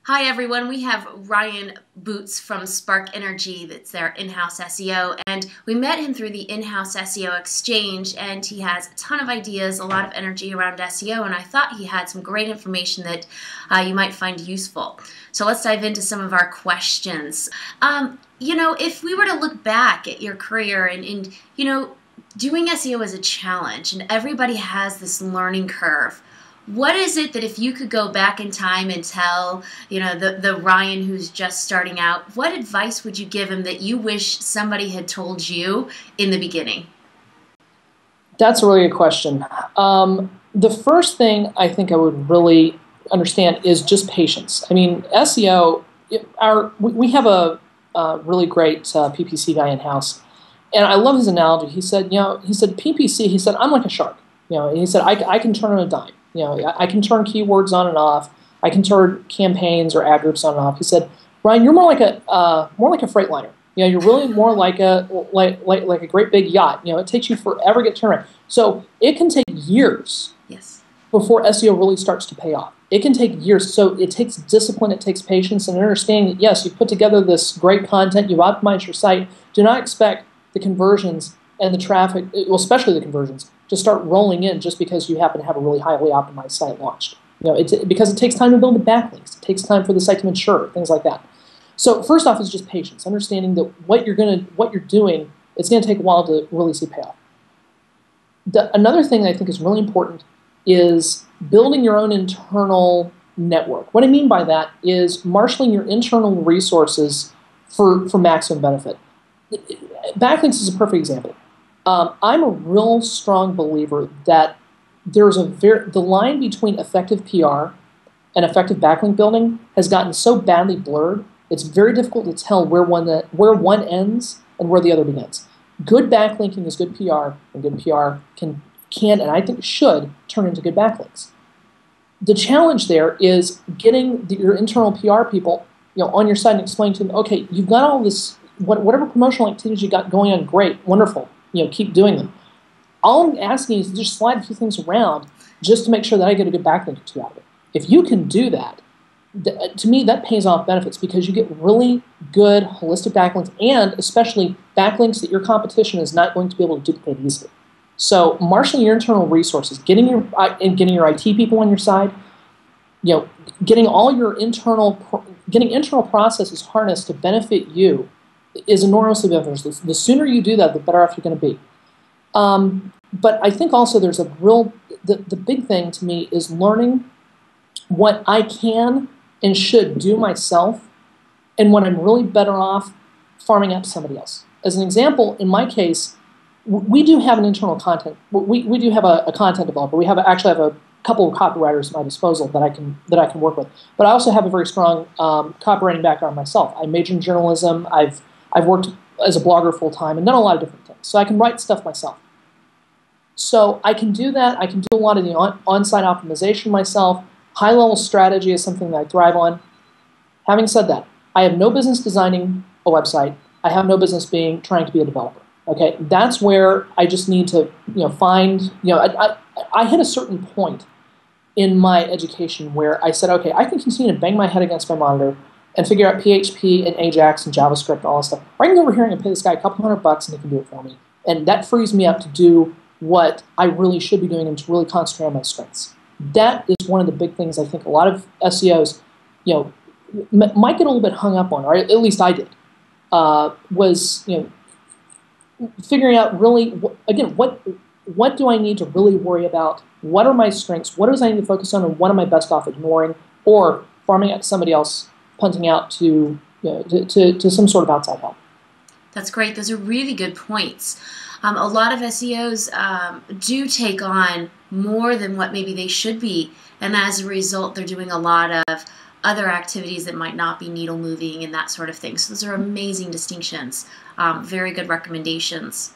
Hi everyone, we have Ryan Boots from Spark Energy, that's their in-house SEO, and we met him through the in-house SEO exchange, and he has a ton of ideas, a lot of energy around SEO, and I thought he had some great information that you might find useful. So let's dive into some of our questions. If we were to look back at your career and doing SEO is a challenge, and everybody has this learning curve. What is it that if you could go back in time and tell, the Ryan who's just starting out, what advice would you give him that you wish somebody had told you in the beginning? That's a really good question. The first thing I think I would really understand is just patience. I mean, SEO, we have a really great PPC guy in-house, and I love his analogy. He said, PPC, he said, I'm like a shark. He said, I can turn on a dime. I can turn keywords on and off. I can turn campaigns or ad groups on and off. He said, Ryan, you're more like a freight liner. You're really more like a great big yacht. It takes you forever to get turned around. So it can take years before SEO really starts to pay off. It can take years. So it takes discipline, it takes patience, and understanding that, yes, you put together this great content, you've optimized your site. Do not expect the conversions and the traffic, well, especially the conversions, to start rolling in just because you happen to have a really highly optimized site launched. Because it takes time to build the backlinks. It takes time for the site to mature, things like that. So first off is just patience, understanding that what you're doing, it's going to take a while to really see payoff. Another thing that I think is really important is building your own internal network. What I mean by that is marshaling your internal resources for maximum benefit. Backlinks is a perfect example. I'm a real strong believer that there's the line between effective PR and effective backlink building has gotten so badly blurred, it's very difficult to tell where one ends and where the other begins. Good backlinking is good PR, and good PR can and I think should turn into good backlinks. The challenge there is getting your internal PR people on your site and explaining to them, okay, you've got all this, whatever promotional activities you got going on, great, wonderful. Keep doing them. All I'm asking is to just slide a few things around just to make sure that I get a good backlink or two out of it. If you can do that, to me, that pays off benefits because you get really good holistic backlinks and especially backlinks that your competition is not going to be able to duplicate easily. So marshaling your internal resources, getting your IT people on your side, getting internal processes harnessed to benefit you is enormously beneficial. The sooner you do that, the better off you're going to be. But I think also there's the big thing to me is learning what I can and should do myself and when I'm really better off farming out to somebody else. As an example, in my case, we do have an internal content. We do have a content developer. We actually have a couple of copywriters at my disposal that I can work with. But I also have a very strong copywriting background myself. I majored in journalism. I've worked as a blogger full-time and done a lot of different things. So I can write stuff myself. So I can do that. I can do a lot of the on-site optimization myself. High-level strategy is something that I thrive on. Having said that, I have no business designing a website. I have no business trying to be a developer. Okay, that's where I just need to find, I hit a certain point in my education where I said, okay, I can continue to bang my head against my monitor and figure out PHP and Ajax and JavaScript and all that stuff. Or I can go over here and pay this guy a couple $100 and he can do it for me. And that frees me up to do what I really should be doing and to really concentrate on my strengths. That is one of the big things I think a lot of SEOs, might get a little bit hung up on, or at least I did, was, figuring out really, again, what do I need to really worry about? What are my strengths? What do I need to focus on? And what am I best off ignoring or farming out to somebody else, punting out to some sort of outside help? That's great. Those are really good points. A lot of SEOs do take on more than what maybe they should be, and as a result, they're doing a lot of other activities that might not be needle moving and that sort of thing. So those are amazing distinctions. Very good recommendations.